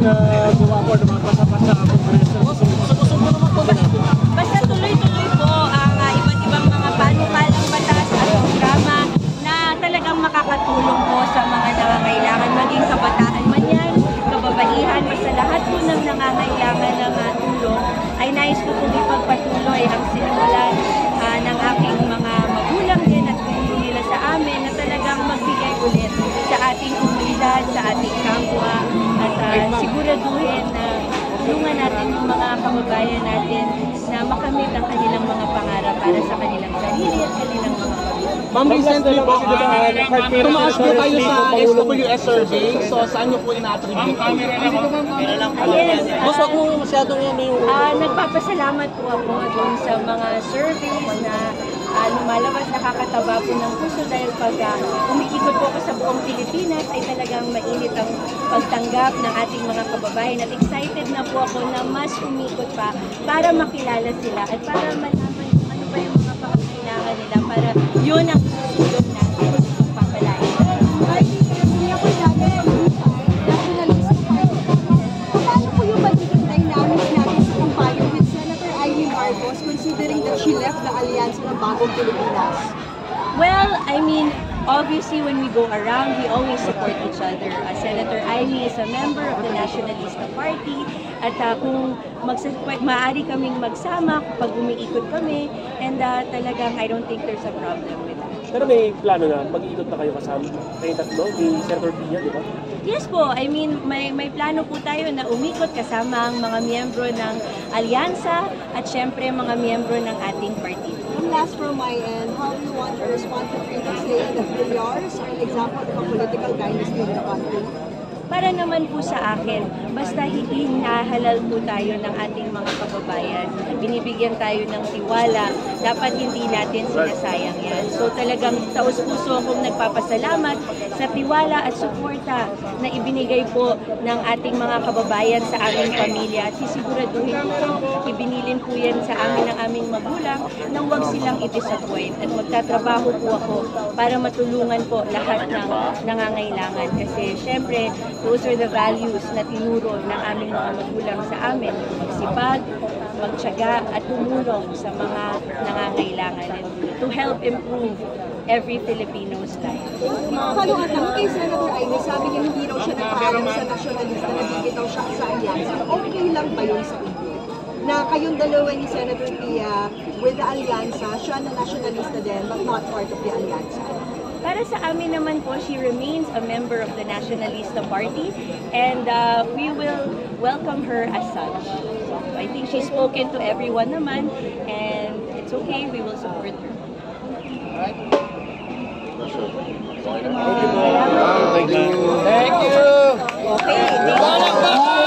nagawa po ng mga pasapasa sa Kongreso? Gusto mo naman po Basta tuloy-tuloy po ang iba't ibang mga panukalang batas at programa na talagang makakatulong po sa mga nangangailangan, maging kabataan man yan, kababaihan, basta lahat po ng nangangailangan ng tulong ay nais ko pong ipagpatuloy ang sinimulan ng aking mga magulang din at tulong nila sa amin na talagang magbigay ulit sa ating komunidad, sa ating kapwa at siguraduhin na tulungan natin yung mga kababayan natin na makamit ang kanilang mga pangarap para sa kanilang sarili at kanilang mga pamilya. Ma'am, recently po, tumaas po kayo sa SWS survey. So, saan nyo po ina-attribute? Yes, Mas wag mo masyadong yung... nagpapasalamat po ako doon sa mga surveys na lumalabas, nakakataba po ng puso dahil pag umikikot po ako sa buong Pilipinas ay talagang mainit ang pagtanggap ng ating mga kababayan at excited na po ako na mas umikot pa para makilala sila at para malaman kung ano ba yung mga pangangailangan nila para yun ang susunod natin magpapalain. Paano po yung magiging dynamics natin sa kampanya with Senator Amy Marcos considering that she left the alliance ng Bagong Pilipinas? Well, I mean, obviously when we go around, we always support each other. Senator Amy is a member of the Nationalista Party at kung maaari kaming magsama pag umiikot kami and talagang I don't think there's a problem with that. Pero may plano na, mag-iikot na kayo kasama kayo tatlo, ni Senator Pia, di ba? Yes po, I mean, may plano po tayo na umikot kasama ang mga miyembro ng alyansa at syempre mga miyembro ng ating partido. And last from my end, how do you want to respond to critics saying that Villar are an example of a political dynasty in the country? Para naman po sa akin, basta hinahalal po tayo ng ating mga kababayan, binibigyan tayo ng tiwala, dapat hindi natin sinasayang yan. So talagang taos-puso akong nagpapasalamat sa tiwala at suporta na ibinigay po ng ating mga kababayan sa aming pamilya at sisiguraduhin po, ibinilin po yan sa amin ng aming magulang na huwag silang i-disappoint at magtatrabaho po ako para matulungan po lahat ng nangangailangan kasi syempre those are the values na tinuro ng aming mga magulang sa amin. Magsipag, magtiyaga at tumulong sa mga nangangailangan and to help improve every Filipino's life. Follow-up lang kay Senator Amy, sabi niya hindi raw siya nagpaalam sa nasyonalista, nabibitaw siya sa alyansa. Okay lang ba yun sa inyo? Na kayong dalawa ni Senator Pia with the alyansa, siya na nasyonalista din but not part of the alyansa? Para sa amin naman po, she remains a member of the Nationalista Party and we will welcome her as such. So I think she's spoken to everyone naman and it's okay, we will support her. Thank you. Okay.